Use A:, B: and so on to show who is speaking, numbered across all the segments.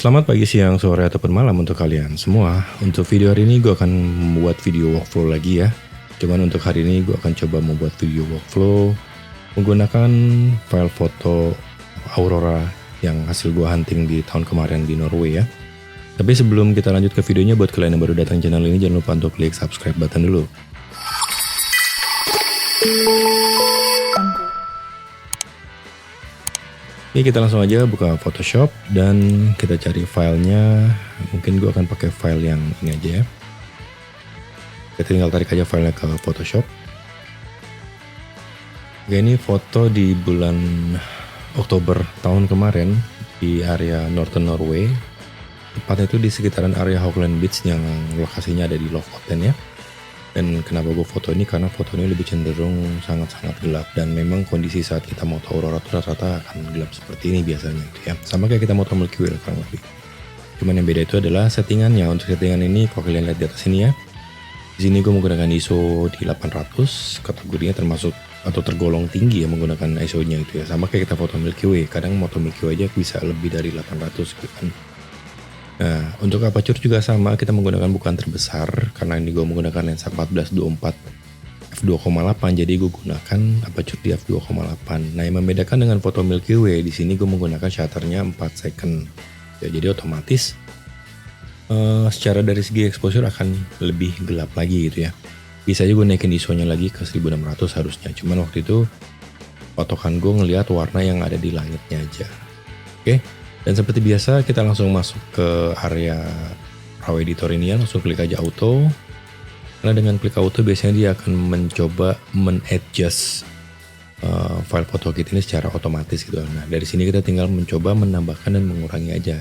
A: Selamat pagi, siang, sore, ataupun malam untuk kalian semua. Untuk video hari ini gue akan membuat video workflow lagi ya. Cuman untuk hari ini gue akan coba membuat video workflow menggunakan file foto Aurora yang hasil gue hunting di tahun kemarin di Norway ya. Tapi sebelum kita lanjut ke videonya, buat kalian yang baru datang channel ini, jangan lupa untuk klik subscribe button dulu. Oke, kita langsung aja buka Photoshop dan kita cari filenya. Mungkin gue akan pakai file yang ini aja ya. Kita tinggal tarik aja filenya ke Photoshop. Oke, ini foto di bulan Oktober tahun kemarin di area Northern Norway. Tepatnya itu di sekitaran area Haukeland Beach yang lokasinya ada di Lofoten ya. Dan kenapa gue foto ini? Karena foto ini lebih cenderung sangat-sangat gelap. Dan memang kondisi saat kita mau tahu aurora itu rata-rata akan gelap seperti ini biasanya gitu ya. Sama kayak kita mau tahu Milky Way kurang lebih. Cuman yang beda itu adalah settingannya. Untuk settingan ini kalau kalian lihat di atas ini ya. Di sini gue menggunakan ISO di 800. Kategorinya termasuk atau tergolong tinggi ya menggunakan ISO-nya itu ya. Sama kayak kita foto Milky Way. Kadang foto Milky Way aja bisa lebih dari 800 gitu kan. Nah, untuk aperture juga sama, kita menggunakan bukaan terbesar karena ini gue menggunakan lensa 14-24 f2,8, jadi gue gunakan aperture di f2,8. Nah, yang membedakan dengan foto Milky Way di sini gue menggunakan shutternya 4 second. Ya, jadi otomatis secara dari segi exposure akan lebih gelap lagi gitu ya. Bisa aja gue naikin ISO-nya lagi ke 1600 harusnya. Cuman waktu itu patokan gue ngelihat warna yang ada di langitnya aja. Oke. Dan seperti biasa kita langsung masuk ke area raw editor ini ya, langsung klik aja auto. Karena dengan klik auto biasanya dia akan mencoba men-adjust file foto kita ini secara otomatis gitu. Nah, dari sini kita tinggal mencoba menambahkan dan mengurangi aja.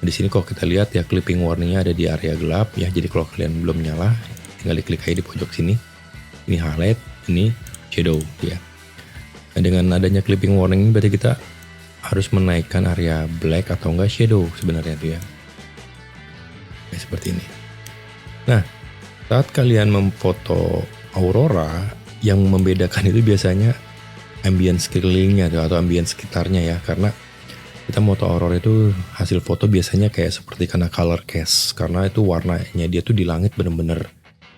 A: Di sini kalau kita lihat ya, clipping warningnya ada di area gelap ya. Jadi kalau kalian belum nyala, tinggal diklik aja di pojok sini. Ini highlight, ini shadow ya. Nah, dengan adanya clipping warning ini berarti kita harus menaikkan area black atau enggak shadow sebenarnya tuh ya. Kayak seperti ini. Nah, saat kalian memfoto aurora, yang membedakan itu biasanya ambience sekelilingnya atau ambience sekitarnya ya. Karena kita foto aurora itu hasil foto biasanya kayak seperti kena color cast. Karena itu warnanya dia tuh di langit bener-bener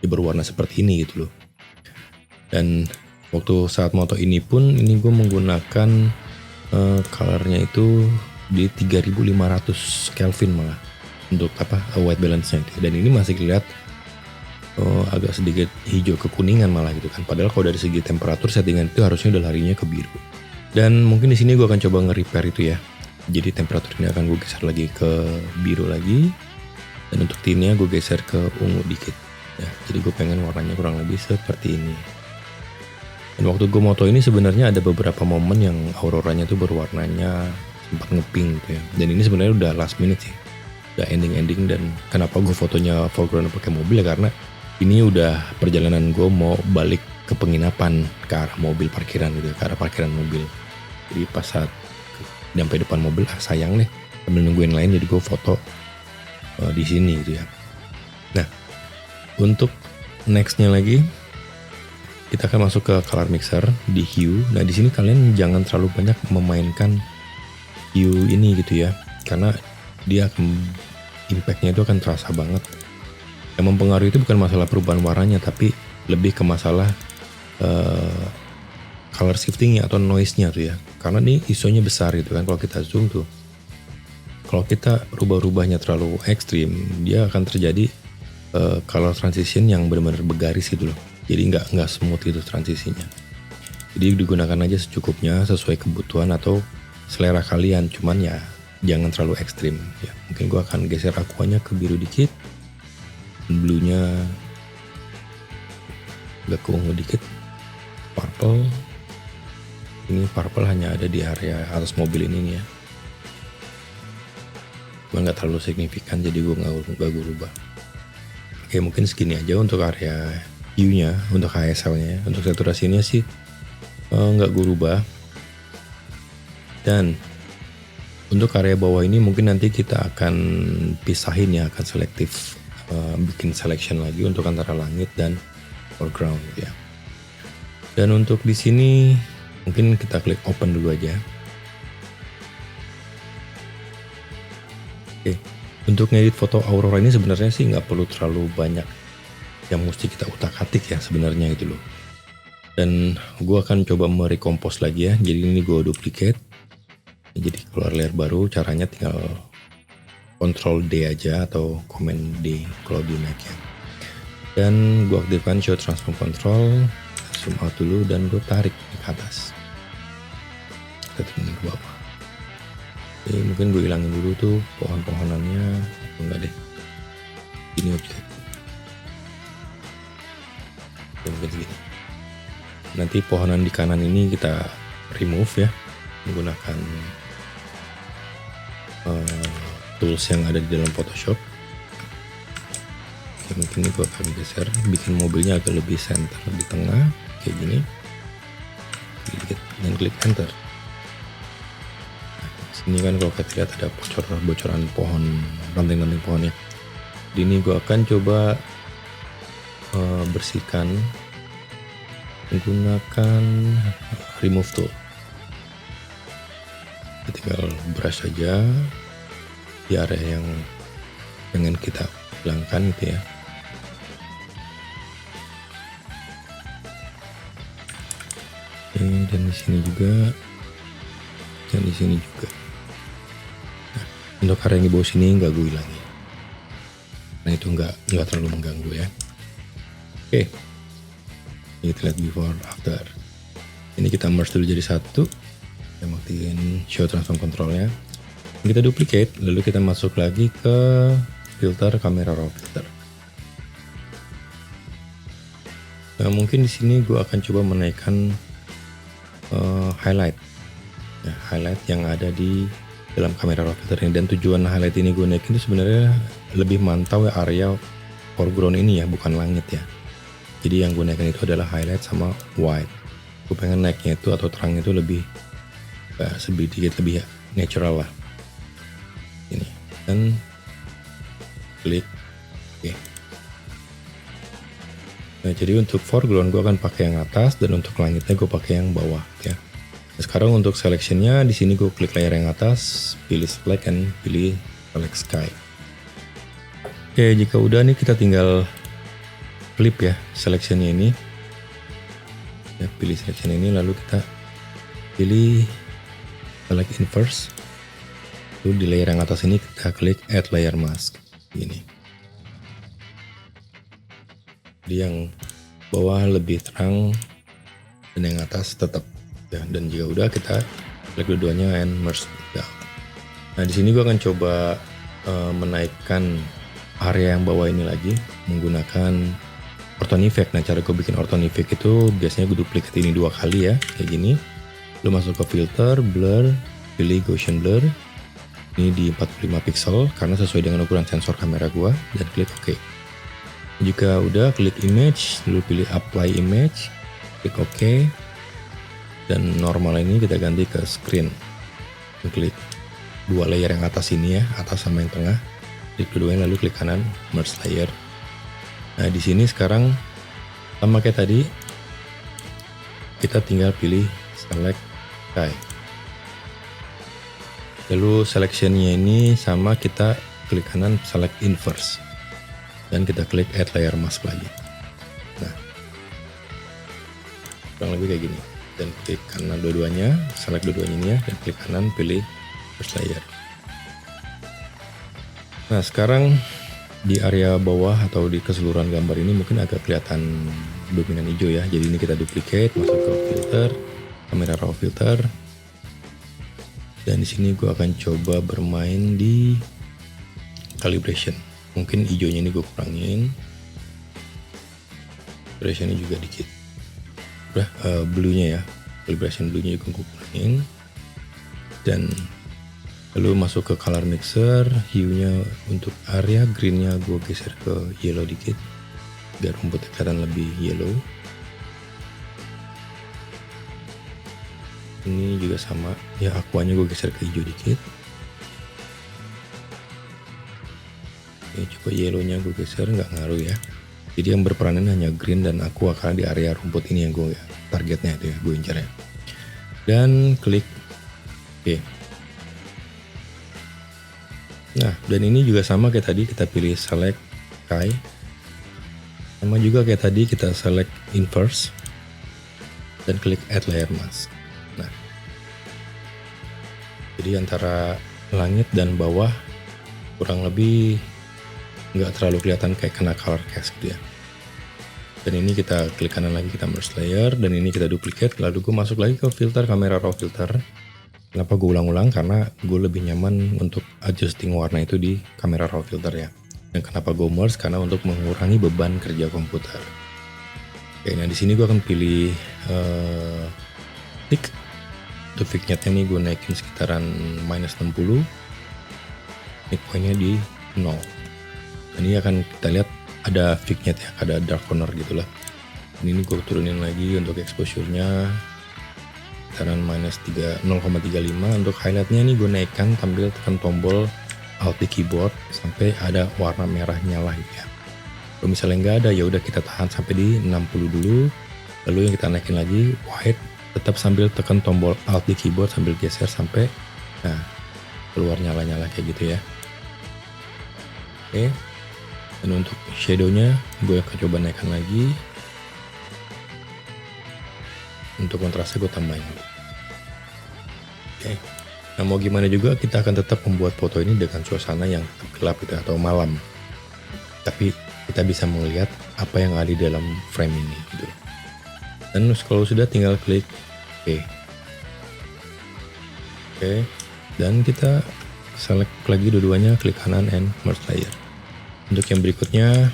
A: dia berwarna seperti ini gitu loh. Dan waktu saat foto ini pun, ini gue menggunakan colornya itu di 3500 Kelvin malah untuk white balance-nya itu. Dan ini masih lihat agak sedikit hijau kekuningan malah gitu kan. Padahal kalau dari segi temperatur settingan itu harusnya udah larinya ke biru. Dan mungkin di sini gue akan coba nge-repair itu ya. Jadi temperatur ini akan gue geser lagi ke biru lagi. Dan untuk tinnya gue geser ke ungu dikit. Ya, jadi gue pengen warnanya kurang lebih seperti ini. Dan waktu gue moto ini sebenarnya ada beberapa momen yang auroranya tuh berwarnanya sempat ngeping gitu ya. Dan ini sebenarnya udah last minute sih. Udah ending-ending. Dan kenapa gue fotonya foreground pakai mobil ya, karena ini udah perjalanan gue mau balik ke penginapan ke arah mobil parkiran gitu ya, ke arah parkiran mobil. Jadi pas saat sampai depan mobil, sayang nih sambil nungguin lain, jadi gue foto di sini gitu ya. Nah, untuk nextnya lagi kita akan masuk ke color mixer di hue. Nah, di sini kalian jangan terlalu banyak memainkan hue ini gitu ya, karena dia akan impactnya itu akan terasa banget. Yang mempengaruhi itu bukan masalah perubahan warnanya, tapi lebih ke masalah color shiftingnya atau noise-nya tuh ya. Karena ini ISO-nya besar gitu kan. Kalau kita zoom tuh, kalau kita rubah-rubahnya terlalu ekstrim, dia akan terjadi color transition yang benar-benar bergaris gitu loh. Jadi nggak smooth itu transisinya. Jadi digunakan aja secukupnya sesuai kebutuhan atau selera kalian. Cuman ya jangan terlalu ekstrim. Ya, mungkin gue akan geser aquanya ke biru dikit, blue-nya agak ke ungu dikit, purple. Ini purple hanya ada di area atas mobil ini nih ya. Cuman nggak terlalu signifikan, jadi gue nggak berubah. Oke, mungkin segini aja untuk area hue-nya, untuk HSL-nya. Untuk saturasinya sih nggak gue rubah. Dan untuk area bawah ini mungkin nanti kita akan pisahin ya, akan selektif bikin selection lagi untuk antara langit dan foreground ya. Dan untuk di sini mungkin kita klik open dulu aja. Untuk ngedit foto aurora ini sebenarnya sih nggak perlu terlalu banyak yang mesti kita utak-atik ya sebenarnya gitu loh. Dan gue akan coba merecompose lagi ya. Jadi ini gue duplicate. Jadi keluar layer baru, caranya tinggal Ctrl D aja atau Command D kalau di Mac ya. Dan gue aktifkan Show Transform Control, zoom out dulu dan gue tarik ke atas. Kita turunin ke bawah. Oke, mungkin gue hilangin dulu tuh pohon-pohonannya, enggak deh. Ini objek. Oke, mungkin segini. Nanti pohonan di kanan ini kita remove ya, menggunakan tools yang ada di dalam Photoshop. Oke, mungkin ini gue akan geser, bikin mobilnya agak lebih center di tengah, kayak gini. Klik dan klik enter. Ini kan kalau kita lihat ada bocoran pohon, ranting-ranting pohonnya. Di ini gue akan coba bersihkan menggunakan remove tool. Kita tinggal brush saja di area yang pengen kita hilangkan gitu ya. Oke, dan di sini juga, dan di sini juga. Untuk area yang di bawah sini nggak gue hilangin, nah itu nggak terlalu mengganggu ya. Oke, ini kita lihat before after. Ini kita merge dulu jadi satu. Kita matiin show transform controlnya. Ini kita duplicate, lalu kita masuk lagi ke filter camera raw filter. Nah, mungkin di sini gue akan coba menaikkan highlight, ya, highlight yang ada di dalam kamera raw filter ini. Dan tujuan highlight ini gue naikin itu sebenarnya lebih mantau ya area foreground ini ya, bukan langit ya. Jadi yang gue naikkan itu adalah highlight sama white. Gue pengen naiknya itu atau terangnya itu lebih sedikit lebih natural lah. Ini dan klik oke. Nah, jadi untuk foreground gue akan pakai yang atas dan untuk langitnya gue pakai yang bawah ya. Nah, sekarang untuk selectionnya di sini gue klik layer yang atas, pilih select and pilih select sky. Oke, jika udah nih kita tinggal flip ya selectionnya ini. Ya, pilih selection ini lalu kita pilih select inverse. Lalu di layer yang atas ini kita klik add layer mask ini. Jadi yang bawah lebih terang dan yang atas tetap. Ya, dan jika udah kita klik dua-duanya and merge down. Nah di sini gue akan coba menaikkan area yang bawah ini lagi menggunakan ortho effect. Nah cara gue bikin ortho effect itu biasanya gue duplicate ini 2 kali ya, kayak gini. Lu masuk ke filter, blur, pilih Gaussian blur. Ini di 45 pixel karena sesuai dengan ukuran sensor kamera gue, dan klik OK. Jika udah klik image, lalu pilih apply image, klik OK. Dan normal ini kita ganti ke screen. Klik 2 layer yang atas ini ya, atas sama yang tengah. Klik kedua lalu klik kanan merge layer. Nah di sini sekarang sama kayak tadi, kita tinggal pilih select sky. Lalu selectionnya ini sama, kita klik kanan select inverse dan kita klik add layer mask lagi. Nah kurang lebih kayak gini. Dan klik kanan dua-duanya, select dua-duanya ini ya, dan klik kanan pilih first layer. Nah sekarang di area bawah atau di keseluruhan gambar ini mungkin agak kelihatan dominan hijau ya. Jadi ini kita duplicate, masuk ke filter, kamera raw filter. Dan di sini gue akan coba bermain di calibration. Mungkin hijaunya ini gue kurangin, calibrationnya juga dikit. Blue-nya ya, calibration blue-nya juga gue kurangin. Dan lalu masuk ke color mixer, hue-nya untuk area green-nya gue geser ke yellow dikit biar rumputnya kelihatan lebih yellow. Ini juga sama ya, aquanya gue geser ke hijau dikit. Ini coba yellow-nya gue geser, nggak ngaruh ya. Jadi yang berperanan hanya green dan aqua karena di area rumput ini yang gue targetnya itu ya, gue incar ya. Dan klik oke. Nah, dan ini juga sama kayak tadi, kita pilih select sky. Sama juga kayak tadi, kita select inverse dan klik add layer mask. Nah, jadi antara langit dan bawah kurang lebih nggak terlalu kelihatan kayak kena color cast gitu ya. Dan ini kita klik kanan lagi, kita merge layer, dan ini kita duplicate, lalu gue masuk lagi ke filter, kamera raw filter. Kenapa gue ulang-ulang? Karena gue lebih nyaman untuk adjusting warna itu di kamera raw filter ya. Dan kenapa gue merge? Karena untuk mengurangi beban kerja komputer. Oke, nah di sini gue akan pilih tick. Untuk vignette nih gue naikin sekitaran -60. Midpointnya di 0. Dan ini akan kita lihat ada vignette ya, ada dark corner gitu lah. Ini gue turunin lagi untuk exposure-nya sekitaran -0,35. Untuk highlight-nya nih gue naikkan sambil tekan tombol Alt di keyboard sampai ada warna merahnya lah gitu ya. Kalau misalnya nggak ada ya udah kita tahan sampai di 60 dulu. Lalu yang kita naikin lagi white, tetap sambil tekan tombol Alt di keyboard sambil geser sampai nah keluar nyala-nyala kayak gitu ya. Oke. Dan untuk shadow-nya gue akan coba naikkan lagi. Untuk kontrasnya gue tambahin dulu. Oke. Nah mau gimana juga kita akan tetap membuat foto ini dengan suasana yang gelap gitu atau malam. Tapi kita bisa melihat apa yang ada di dalam frame ini gitu. Dan kalau sudah tinggal klik OK. Oke. Dan kita select lagi dua-duanya, klik kanan and merge layer. Untuk yang berikutnya,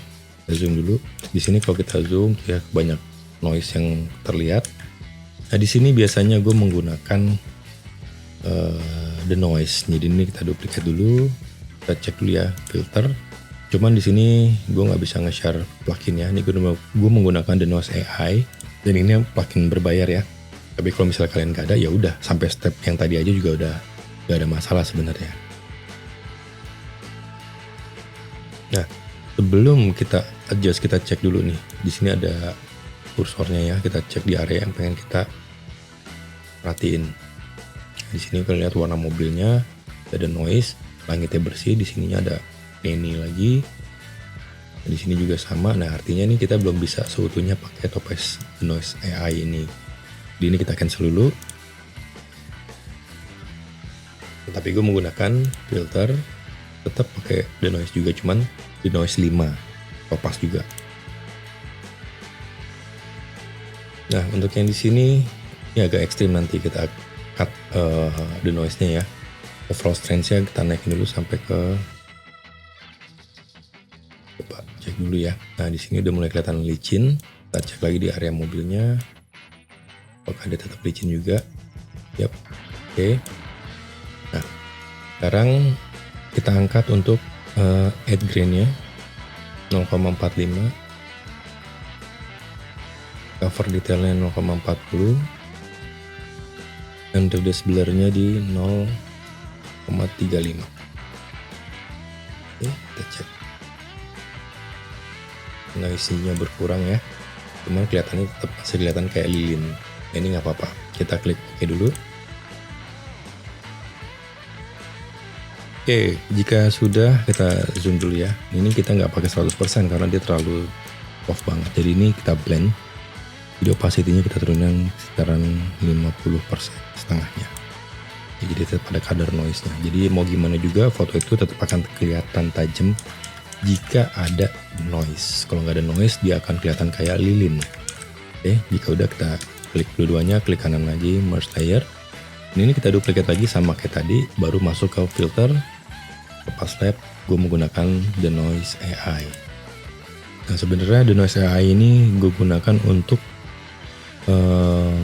A: kita zoom dulu. Di sini kalau kita zoom, ya banyak noise yang terlihat. Nah di sini biasanya gue menggunakan the noise. Jadi ini kita duplicate dulu, kita cek dulu ya filter. Cuman di sini gue nggak bisa nge-share plugin ya. Ini gue menggunakan the noise AI. Dan ini plugin berbayar ya. Tapi kalau misalnya kalian nggak ada, ya udah sampai step yang tadi aja juga udah nggak ada masalah sebenarnya. Nah, sebelum kita adjust, kita cek dulu nih. Di sini ada kursornya ya. Kita cek di area yang pengen kita perhatiin. Di sini kita lihat warna mobilnya, ada noise, langitnya bersih. Di sininya ada penny lagi. Di sini juga sama. Nah, artinya nih kita belum bisa seutuhnya pakai topes noise AI ini. Di ini kita cancel dulu. Tapi gue menggunakan filter. Tetap pakai the noise juga, cuman the noise 5 pas juga. Nah untuk yang di sini ini agak ekstrim, nanti kita cut the noise-nya ya. Overall strength-nya kita naikin dulu sampai ke, coba cek dulu ya. Nah di sini udah mulai kelihatan licin. Kita cek lagi di area mobilnya, apakah dia tetap licin juga. Yap, oke. Nah sekarang kita angkat untuk add grain-nya 0,45, cover detailnya 0,40, dan reduce blur-nya di 0,35. Oke, kita cek. Noise-nya berkurang ya, cuman kelihatannya tetap masih kelihatan kayak lilin. Nah, ini nggak apa-apa, kita klik OK dulu. Oke, jika sudah kita zoom dulu ya. Ini kita nggak pakai 100% karena dia terlalu off banget. Jadi ini kita blend. Jadi opacity-nya kita turunin sekitaran 50%, setengahnya. Jadi tetap ada kadar noise-nya. Jadi mau gimana juga foto itu tetap akan kelihatan tajam jika ada noise. Kalau nggak ada noise dia akan kelihatan kayak lilin. Oke, jika udah kita klik dua-duanya, klik kanan lagi, merge layer. Ini kita duplicate lagi sama kayak tadi, baru masuk ke filter. Lepas lab, gue menggunakan the noise AI. Nah sebenarnya the noise AI ini gue gunakan untuk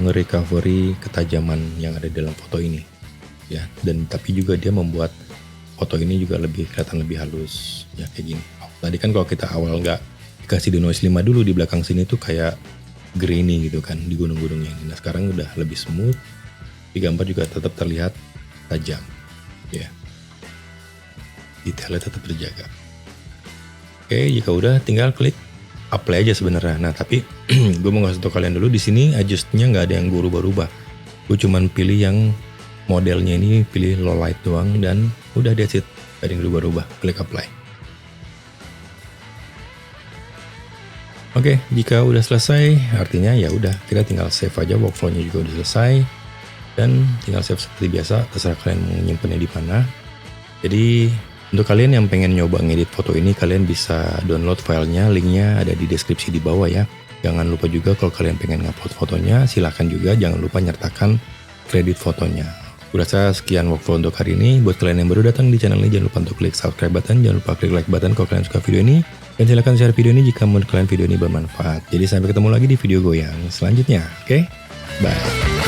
A: nge-recovery ketajaman yang ada di dalam foto ini. Ya, dan tapi juga dia membuat foto ini juga lebih kelihatan lebih halus. Ya kayak gini. Tadi kan kalau kita awal nggak dikasih the noise 5 dulu, di belakang sini tuh kayak grainy gitu kan di gunung-gunungnya ini. Nah sekarang udah lebih smooth. Di gambar juga tetap terlihat tajam, ya. Detailnya tetap terjaga. Oke, jika udah tinggal klik apply aja sebenarnya. Nah tapi gue mau ngasih tau kalian dulu, di sini adjustnya nggak ada yang gue rubah-rubah. Gue cuman pilih yang modelnya ini, pilih low light doang dan udah that's it. Gak ada yang rubah-rubah, klik apply. Oke, jika udah selesai, artinya ya udah kita tinggal save aja, workflow-nya juga udah selesai. Dan tinggal save seperti biasa, terserah kalian mau nyimpennya di mana. Jadi untuk kalian yang pengen nyoba ngedit foto ini, kalian bisa download filenya, linknya ada di deskripsi di bawah ya. Jangan lupa juga kalau kalian pengen ngupload fotonya, silahkan juga jangan lupa nyertakan kredit fotonya. Udah saya sekian workflow untuk hari ini. Buat kalian yang baru datang di channel ini, jangan lupa untuk klik subscribe button, jangan lupa klik like button kalau kalian suka video ini. Dan silahkan share video ini jika menurut kalian video ini bermanfaat. Jadi sampai ketemu lagi di video gue yang selanjutnya. Oke? Bye.